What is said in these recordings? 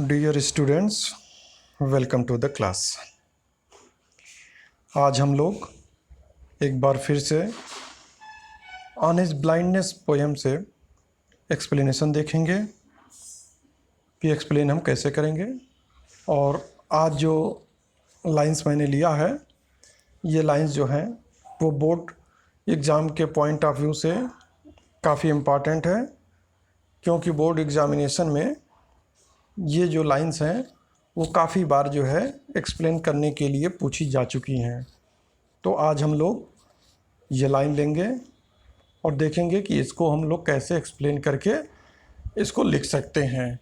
Dear students, welcome to the class. आज हम लोग एक बार फिर से ऑन हिज ब्लाइंडनेस पोएम से एक्सप्लेनेशन देखेंगे कि एक्सप्लेन हम कैसे करेंगे। और आज जो लाइंस मैंने लिया है, ये लाइंस जो हैं वो बोर्ड एग्ज़ाम के पॉइंट ऑफ व्यू से काफ़ी इम्पॉर्टेंट है, क्योंकि बोर्ड एग्ज़ामिनेशन में ये जो लाइंस हैं वो काफ़ी बार जो है एक्सप्लेन करने के लिए पूछी जा चुकी हैं। तो आज हम लोग ये लाइन लेंगे और देखेंगे कि इसको हम लोग कैसे एक्सप्लेन करके इसको लिख सकते हैं।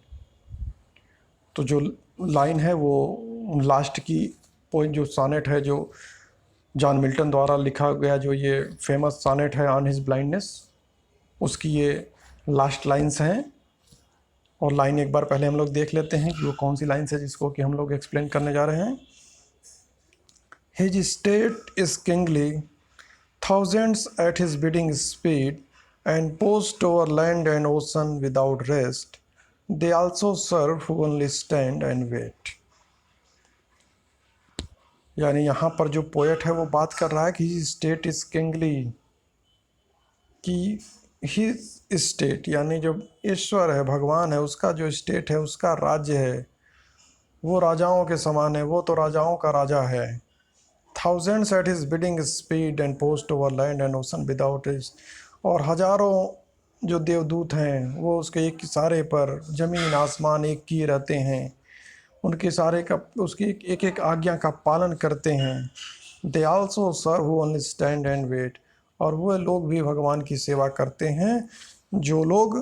तो जो लाइन है वो लास्ट की पॉइंट, जो सोनेट है जो जॉन मिल्टन द्वारा लिखा गया, जो ये फेमस सोनेट है ऑन हिज ब्लाइंडनेस, उसकी ये लास्ट लाइन्स हैं। और लाइन एक बार पहले हम लोग देख लेते हैं कि वो कौन सी लाइन है जिसको कि हम लोग एक्सप्लेन करने जा रहे हैं। His state is kingly, thousands at his bidding speed, and post over land and ocean without rest. They also serve who only stand and wait. यानी यहाँ पर जो पोएट है वो बात कर रहा है कि his state is kingly, कि his state यानी जो ईश्वर है, भगवान है, उसका जो स्टेट है, उसका राज्य है, वो राजाओं के समान है, वो तो राजाओं का राजा है। Thousands at his bidding speed and post over land and ocean without his, और हजारों जो देवदूत हैं वो उसके एक इशारे पर ज़मीन आसमान एक किए रहते हैं, उनके इशारे का, उसकी एक एक आज्ञा का पालन करते हैं। They also serve who only stand and wait, और वो लोग भी भगवान की सेवा करते हैं जो लोग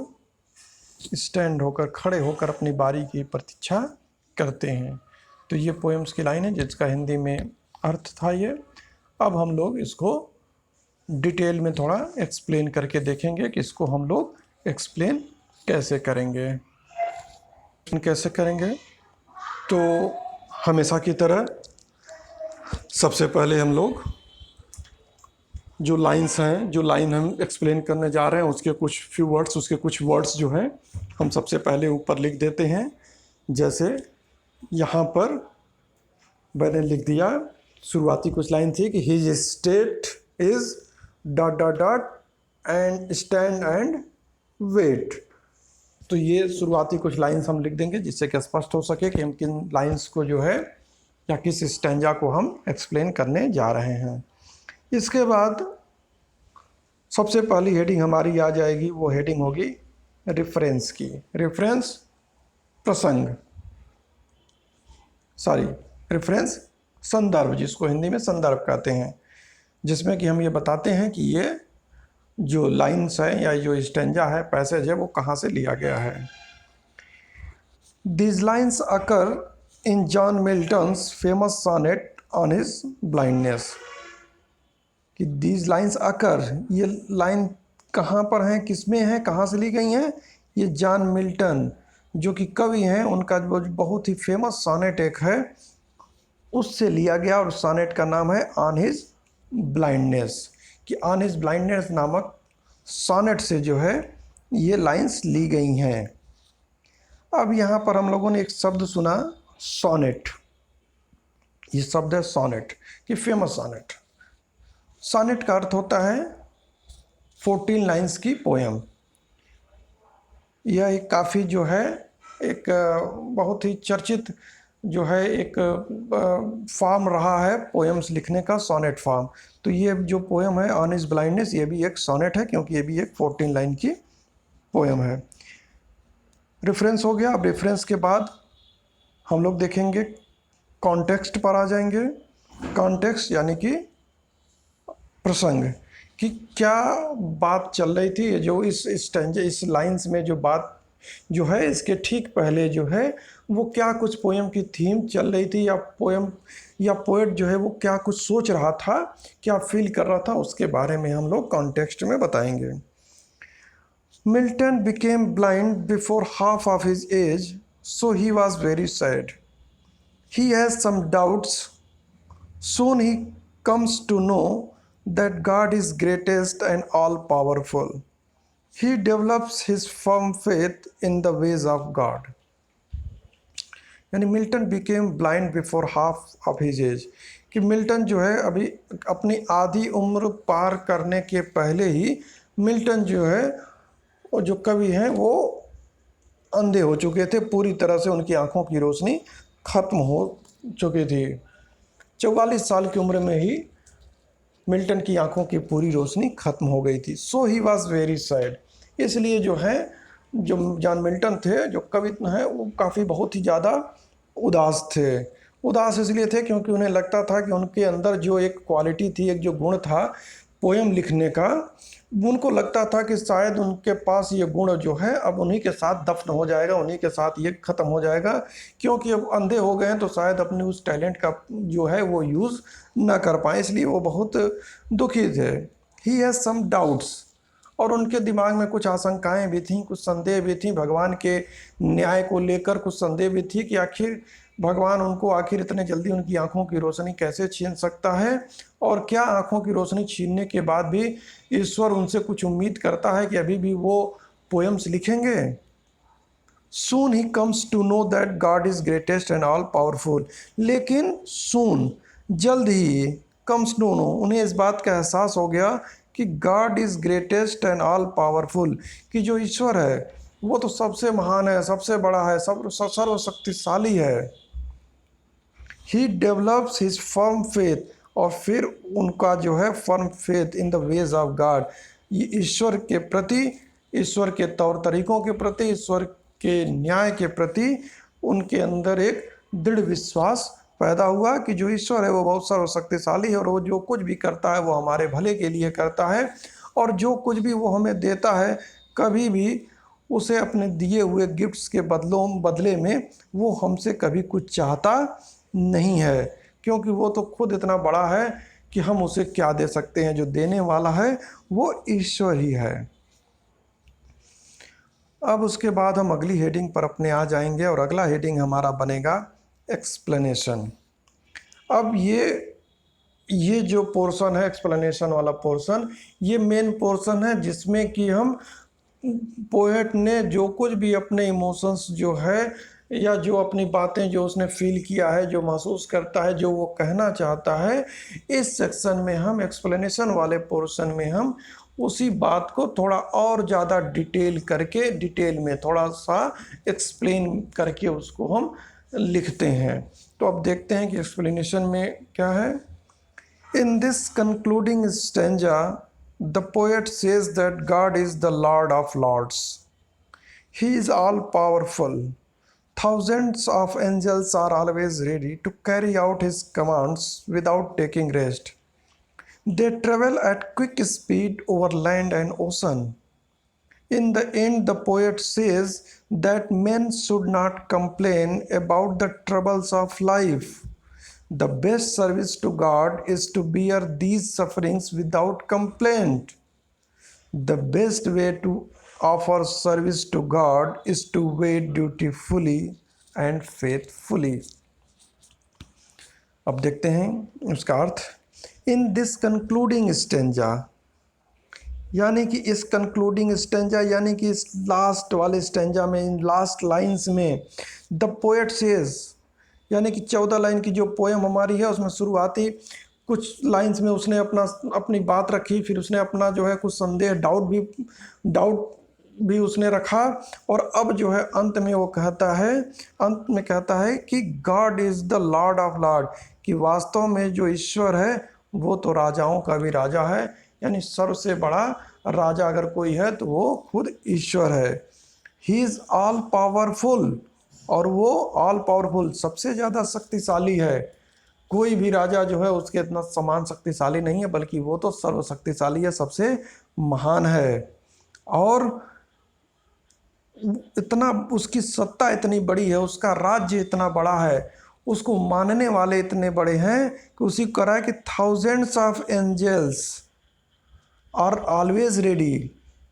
स्टैंड होकर, खड़े होकर अपनी बारी की प्रतीक्षा करते हैं। तो ये पोएम्स की लाइन है जिसका हिंदी में अर्थ था ये। अब हम लोग इसको डिटेल में थोड़ा एक्सप्लेन करके देखेंगे कि इसको हम लोग एक्सप्लेन कैसे करेंगे। तो हमेशा की तरह सबसे पहले हम लोग जो लाइंस हैं, जो लाइन हम एक्सप्लेन करने जा रहे हैं, उसके कुछ वर्ड्स जो हैं हम सबसे पहले ऊपर लिख देते हैं। जैसे यहाँ पर मैंने लिख दिया, शुरुआती कुछ लाइन थी कि his state is dot dot dot and stand and wait. तो ये शुरुआती कुछ लाइंस हम लिख देंगे जिससे कि स्पष्ट हो सके कि हम किन लाइंस को जो है या किस स्टैंजा को हम एक्सप्लेन करने जा रहे हैं। इसके बाद सबसे पहली हेडिंग हमारी आ जाएगी, वो हेडिंग होगी रेफरेंस की। रेफरेंस प्रसंग, रेफरेंस संदर्भ, जिसको हिंदी में संदर्भ कहते हैं, जिसमें कि हम ये बताते हैं कि ये जो लाइन्स है या जो स्टेंजा है, पैसेज है, वो कहाँ से लिया गया है। These lines occur in John Milton's famous sonnet on his blindness. कि these lines occur, ये लाइन कहाँ पर हैं, किसमें हैं, कहाँ से ली गई हैं? ये जॉन मिल्टन जो कि कवि हैं, उनका बहुत ही फेमस सोनेट एक है, उससे लिया गया। और सोनेट का नाम है ऑन हिज ब्लाइंडनेस, कि ऑन हिज ब्लाइंडनेस नामक सोनेट से जो है ये लाइंस ली गई हैं। अब यहाँ पर हम लोगों ने एक शब्द सुना, सोनेट। ये शब्द है सोनेट, कि फेमस सोनेट। सोनेट का अर्थ होता है 14 लाइंस की पोएम। यह एक काफ़ी जो है एक बहुत ही चर्चित जो है एक फॉर्म रहा है पोएम्स लिखने का, सोनेट फॉर्म। तो ये जो पोएम है ऑन हिज ब्लाइंडनेस, ये भी एक सोनेट है, क्योंकि ये भी एक 14 लाइन की पोएम है। रेफरेंस हो गया। अब रेफरेंस के बाद हम लोग देखेंगे, कॉन्टेक्स्ट पर आ जाएंगे। कॉन्टेक्स्ट यानी कि प्रसंग, कि क्या बात चल रही थी, जो इस लाइंस में जो बात जो है, इसके ठीक पहले जो है वो क्या कुछ पोएम की थीम चल रही थी, या पोएट जो है वो क्या कुछ सोच रहा था, क्या फील कर रहा था, उसके बारे में हम लोग कॉन्टेक्स्ट में बताएंगे। Milton became blind before half of his age, so he was very sad. He has some doubts. Soon he comes to know that God is greatest and all-powerful. He develops his firm faith in the ways of God. यानी Milton became blind before half of his age, कि Milton जो है अभी अपनी आधी उम्र पार करने के पहले ही मिल्टन जो है, वो जो कवि हैं वो अंधे हो चुके थे, पूरी तरह से उनकी आंखों की रोशनी खत्म हो चुकी थी। 44 साल की उम्र में ही मिल्टन की आंखों की पूरी रोशनी खत्म हो गई थी। सो ही वॉज वेरी सैड। इसलिए जो है, जो जॉन मिल्टन थे, जो कवि हैं, वो काफ़ी बहुत ही ज़्यादा उदास थे। उदास इसलिए थे क्योंकि उन्हें लगता था कि उनके अंदर जो एक क्वालिटी थी, एक जो गुण था पोयम लिखने का, उनको लगता था कि शायद उनके पास ये गुण जो है अब उन्हीं के साथ दफन हो जाएगा, उन्हीं के साथ ये ख़त्म हो जाएगा, क्योंकि अब अंधे हो गए हैं तो शायद अपने उस टैलेंट का जो है वो यूज़ ना कर पाए। इसलिए वो बहुत दुखी थे। ही हैज़ सम डाउट्स, और उनके दिमाग में कुछ आशंकाएं भी थीं, कुछ संदेह भी थीं, भगवान के न्याय को लेकर कुछ संदेह भी थी कि आखिर भगवान उनको आखिर इतने जल्दी उनकी आंखों की रोशनी कैसे छीन सकता है, और क्या आंखों की रोशनी छीनने के बाद भी ईश्वर उनसे कुछ उम्मीद करता है कि अभी भी वो पोएम्स लिखेंगे। सून ही comes to know that God is greatest and all powerful, लेकिन सून, जल्द ही, कम्स टू नो, उन्हें इस बात का एहसास हो गया कि God is greatest and all powerful, कि जो ईश्वर है वो तो सबसे महान है, सबसे बड़ा है, सब सर्वशक्तिशाली है। ही डेवलप्स हिज फर्म फेथ, और फिर उनका जो है firm faith in the ways of God, ये ईश्वर के प्रति, ईश्वर के तौर तरीकों के प्रति, ईश्वर के न्याय के प्रति उनके अंदर एक दृढ़ विश्वास पैदा हुआ कि जो ईश्वर है वो बहुत सर्वशक्तिशाली है, और वो जो कुछ भी करता है वो हमारे भले के लिए करता है, और जो कुछ भी वो हमें देता है कभी भी उसे अपने दिए हुए गिफ्ट्स के बदले में वो हमसे कभी कुछ चाहता नहीं है, क्योंकि वो तो खुद इतना बड़ा है कि हम उसे क्या दे सकते हैं। जो देने वाला है वो ईश्वर ही है। अब उसके बाद हम अगली हेडिंग पर अपने आ जाएंगे, और अगला हेडिंग हमारा बनेगा एक्सप्लेनेशन। अब ये जो पोर्शन है, एक्सप्लेनेशन वाला पोर्शन, ये मेन पोर्शन है जिसमें कि हम पोएट ने जो कुछ भी अपने इमोशंस जो है, या जो अपनी बातें जो उसने फील किया है, जो महसूस करता है, जो वो कहना चाहता है, इस सेक्शन में हम, एक्सप्लेनेशन वाले पोर्शन में हम उसी बात को थोड़ा और ज़्यादा डिटेल में थोड़ा सा एक्सप्लेन करके उसको हम लिखते हैं। तो अब देखते हैं कि एक्सप्लेनेशन में क्या है। In this concluding stanza, the poet says that God is the Lord of Lords. He is all powerful. Thousands of angels are always ready to carry out his commands without taking rest. They travel at quick speed over land and ocean. In the end, the poet says that men should not complain about the troubles of life. The best service to God is to bear these sufferings without complaint. The best way to offer service to God is to wait dutifully and faithfully. अब देखते हैं उसका अर्थ। In this concluding stanza, यानी कि इस concluding stanza, यानी कि इस लास्ट वाले स्टेंजा में, इन लास्ट लाइन्स में, द पोएट सेज, यानी कि 14 लाइन की जो पोएम हमारी है उसमें शुरुआती कुछ लाइन्स में उसने अपनी बात रखी, फिर उसने अपना जो है कुछ संदेह, डाउट भी उसने रखा, और अब जो है अंत में वो कहता है, अंत में कहता है कि God is the Lord of Lord, कि वास्तव में जो ईश्वर है वो तो राजाओं का भी राजा है, यानी सबसे बड़ा राजा अगर कोई है तो वो खुद ईश्वर है। ही इज़ ऑल पावरफुल, और वो ऑल पावरफुल, सबसे ज़्यादा शक्तिशाली है। कोई भी राजा जो है उसके इतना समान शक्तिशाली नहीं है, बल्कि वो तो सर्वशक्तिशाली है, सबसे महान है, और इतना उसकी सत्ता इतनी बड़ी है, उसका राज्य इतना बड़ा है, उसको मानने वाले इतने बड़े हैं कि उसी को कहा है कि thousands of angels are always ready,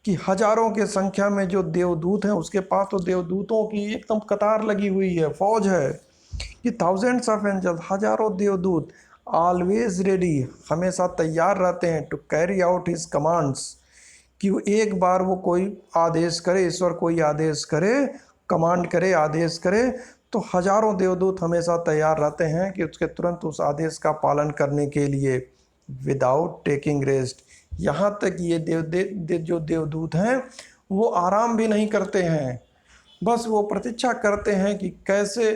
कि हजारों के संख्या में जो देवदूत हैं उसके पास तो देवदूतों की एकदम कतार लगी हुई है, फौज है, कि थाउजेंड्स ऑफ एंजल्स, हजारों देवदूत, ऑलवेज रेडी, हमेशा तैयार रहते हैं, to carry out his commands, कि वो एक बार वो कोई आदेश करे, ईश्वर कोई आदेश करे, कमांड करे, आदेश करे, तो हजारों देवदूत हमेशा तैयार रहते हैं कि उसके तुरंत उस आदेश का पालन करने के लिए, विदाउट टेकिंग रेस्ट। यहाँ तक ये जो देवदूत हैं वो आराम भी नहीं करते हैं, बस वो प्रतीक्षा करते हैं कि कैसे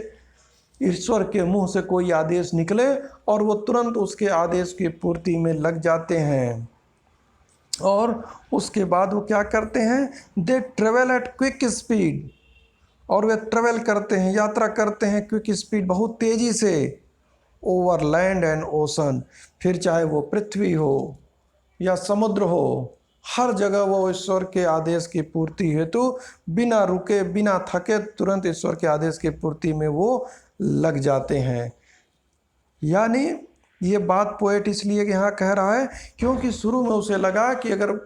ईश्वर के मुंह से कोई आदेश निकले और वो तुरंत उसके आदेश की पूर्ति में लग जाते हैं। और उसके बाद वो क्या करते हैं, they travel eight quick speed, और वे ट्रेवल करते हैं, यात्रा करते हैं क्विक स्पीड, बहुत तेज़ी से, ओवर लैंड एंड ओशन, फिर चाहे वो पृथ्वी हो या समुद्र हो, हर जगह वो ईश्वर के आदेश की पूर्ति हेतु बिना रुके बिना थके तुरंत ईश्वर के आदेश की पूर्ति में वो लग जाते हैं। यानी ये बात पोएट इसलिए यहाँ कह रहा है क्योंकि शुरू में उसे लगा कि अगर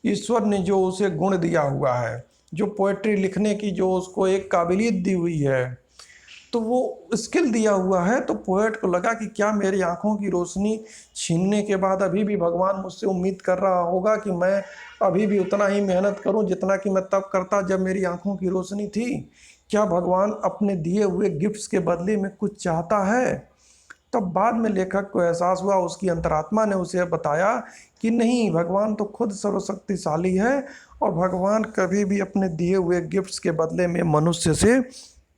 ईश्वर ने जो उसे गुण दिया हुआ है, जो पोएट्री लिखने की जो उसको एक काबिलियत दी हुई है, तो वो स्किल दिया हुआ है, तो पोएट को लगा कि क्या मेरी आंखों की रोशनी छीनने के बाद अभी भी भगवान मुझसे उम्मीद कर रहा होगा कि मैं अभी भी उतना ही मेहनत करूं जितना कि मैं तब करता जब मेरी आंखों की रोशनी थी। क्या भगवान अपने दिए हुए गिफ्ट्स के बदले में कुछ चाहता है? तब बाद में लेखक को एहसास हुआ, उसकी अंतरात्मा ने उसे बताया कि नहीं, भगवान तो खुद सर्वशक्तिशाली है और भगवान कभी भी अपने दिए हुए गिफ्ट्स के बदले में मनुष्य से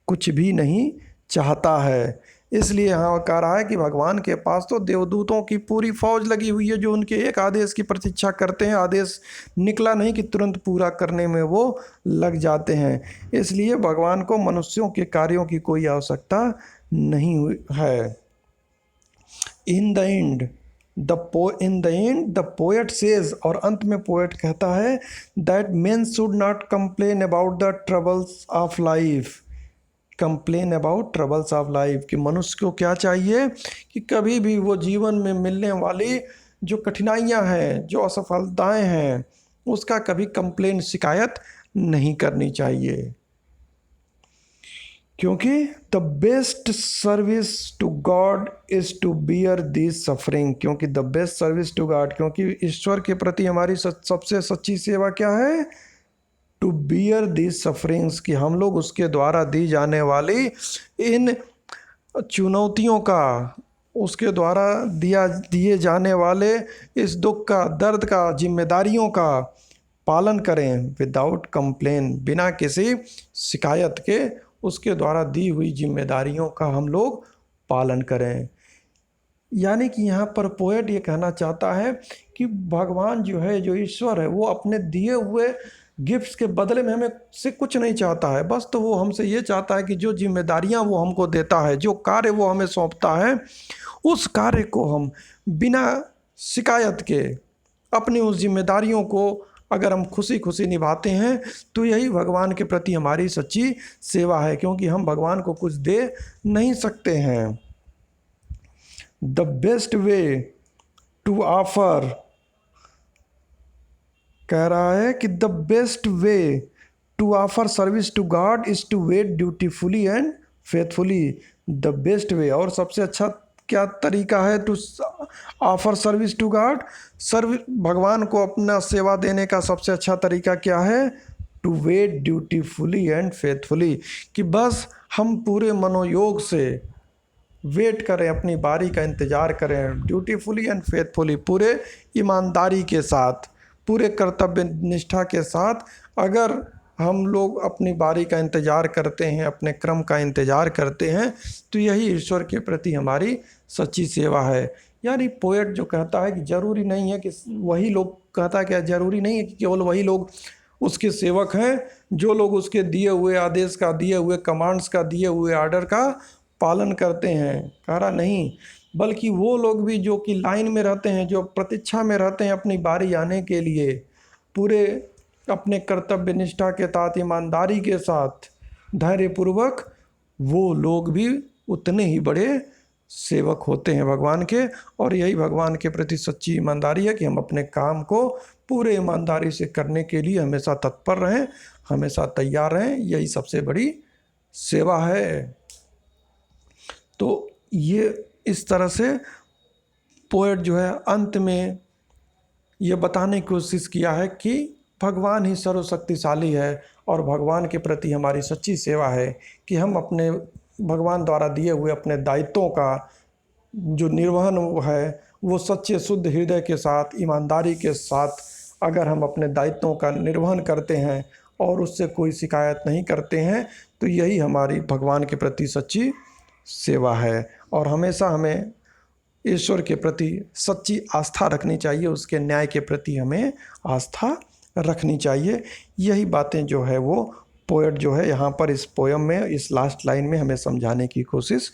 कुछ भी नहीं चाहता है। इसलिए यहाँ कह रहा है कि भगवान के पास तो देवदूतों की पूरी फौज लगी हुई है जो उनके एक आदेश की प्रतीक्षा करते हैं, आदेश निकला नहीं कि तुरंत पूरा करने में वो लग जाते हैं। इसलिए भगवान को मनुष्यों के कार्यों की कोई आवश्यकता नहीं है। In the end the poet says, और अंत में पोएट कहता है, that main should not complain about the troubles of life, complain about troubles of life, कि मनुष्य को क्या चाहिए कि कभी भी वो जीवन में मिलने वाली जो कठिनाइयाँ हैं, जो असफलताएं हैं, उसका कभी कंप्लेन, शिकायत नहीं करनी चाहिए। क्योंकि the best service to God is to bear this suffering, क्योंकि the best service to God, क्योंकि ईश्वर के प्रति हमारी सबसे सच्ची सेवा क्या है, टू बियर दिस सफरिंग्स, कि हम लोग उसके द्वारा दी जाने वाली इन चुनौतियों का, उसके द्वारा दिए जाने वाले इस दुख का, दर्द का, जिम्मेदारियों का पालन करें, विदाउट कंप्लेन, बिना किसी शिकायत के उसके द्वारा दी हुई जिम्मेदारियों का हम लोग पालन करें। यानी कि यहाँ पर पोएट ये कहना चाहता है कि भगवान जो है, जो ईश्वर है, वो अपने दिए हुए गिफ्ट्स के बदले में हमें से कुछ नहीं चाहता है, बस तो वो हमसे ये चाहता है कि जो जिम्मेदारियाँ वो हमको देता है, जो कार्य वो हमें सौंपता है, उस कार्य को हम बिना शिकायत के अपनी उस जिम्मेदारियों को अगर हम खुशी खुशी निभाते हैं तो यही भगवान के प्रति हमारी सच्ची सेवा है, क्योंकि हम भगवान को कुछ दे नहीं सकते हैं। The best way to offer, कह रहा है कि the best way to offer service to God is to wait dutifully and faithfully. The best way, और सबसे अच्छा क्या तरीका है to offer service to God, भगवान को अपना सेवा देने का सबसे अच्छा तरीका क्या है, to wait dutifully and faithfully, कि बस हम पूरे मनोयोग से वेट करें, अपनी बारी का इंतज़ार करें, ड्यूटीफुली एंड फेथफुली, पूरे ईमानदारी के साथ, पूरे कर्तव्य निष्ठा के साथ अगर हम लोग अपनी बारी का इंतज़ार करते हैं, अपने क्रम का इंतज़ार करते हैं, तो यही ईश्वर के प्रति हमारी सच्ची सेवा है। यानी पोएट जो कहता है कि ज़रूरी नहीं है कि वही लोग, कहता है कि ज़रूरी नहीं है कि केवल वही लोग उसके सेवक हैं जो लोग उसके दिए हुए आदेश का, दिए हुए कमांड्स का, दिए हुए आर्डर का पालन करते हैं। कह रहा नहीं, बल्कि वो लोग भी जो कि लाइन में रहते हैं, जो प्रतीक्षा में रहते हैं अपनी बारी आने के लिए, पूरे अपने कर्तव्य निष्ठा के साथ, ईमानदारी के साथ, धैर्यपूर्वक, वो लोग भी उतने ही बड़े सेवक होते हैं भगवान के। और यही भगवान के प्रति सच्ची ईमानदारी है कि हम अपने काम को पूरे ईमानदारी से करने के लिए हमेशा तत्पर रहें, हमेशा तैयार रहें, यही सबसे बड़ी सेवा है। तो ये इस तरह से पोएट जो है अंत में ये बताने की कोशिश किया है कि भगवान ही सर्वशक्तिशाली है और भगवान के प्रति हमारी सच्ची सेवा है कि हम अपने भगवान द्वारा दिए हुए अपने दायित्वों का जो निर्वहन है वो सच्चे शुद्ध हृदय के साथ, ईमानदारी के साथ अगर हम अपने दायित्वों का निर्वहन करते हैं और उससे कोई शिकायत नहीं करते हैं तो यही हमारी भगवान के प्रति सच्ची सेवा है। और हमेशा हमें ईश्वर के प्रति सच्ची आस्था रखनी चाहिए, उसके न्याय के प्रति हमें आस्था रखनी चाहिए। यही बातें जो है वो पोएट जो है यहाँ पर इस पोयम में, इस लास्ट लाइन में हमें समझाने की कोशिश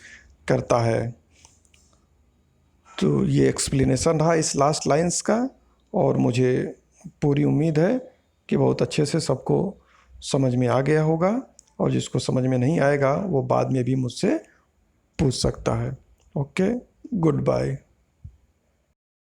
करता है। तो ये एक्सप्लेनेशन रहा इस लास्ट लाइंस का, और मुझे पूरी उम्मीद है कि बहुत अच्छे से सबको समझ में आ गया होगा, और जिसको समझ में नहीं आएगा वो बाद में भी मुझसे पूछ सकता है। Okay, good bye.